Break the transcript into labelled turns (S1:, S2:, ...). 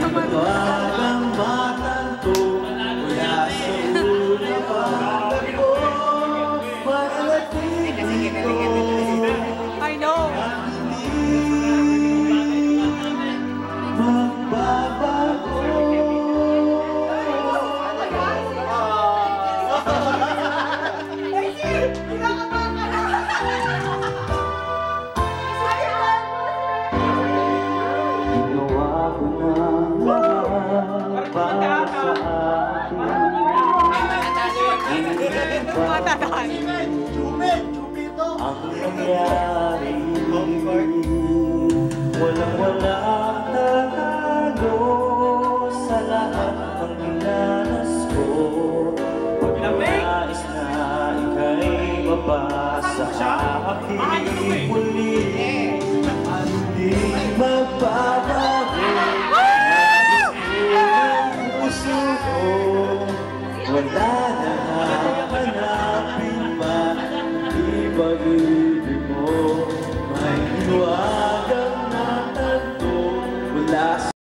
S1: Walang matanto mula sa una pa ako mananatili ko.
S2: I know.
S1: Magbabago. Ginawa ko na lahat para sa akin. Ang nangyari, walang-wala tatago sa lahat ng dinanas ko. Pag-nais na ika'y mabasa aking muli. Hindi magbabago ang puso ko. Wala na hanapin pa, di ba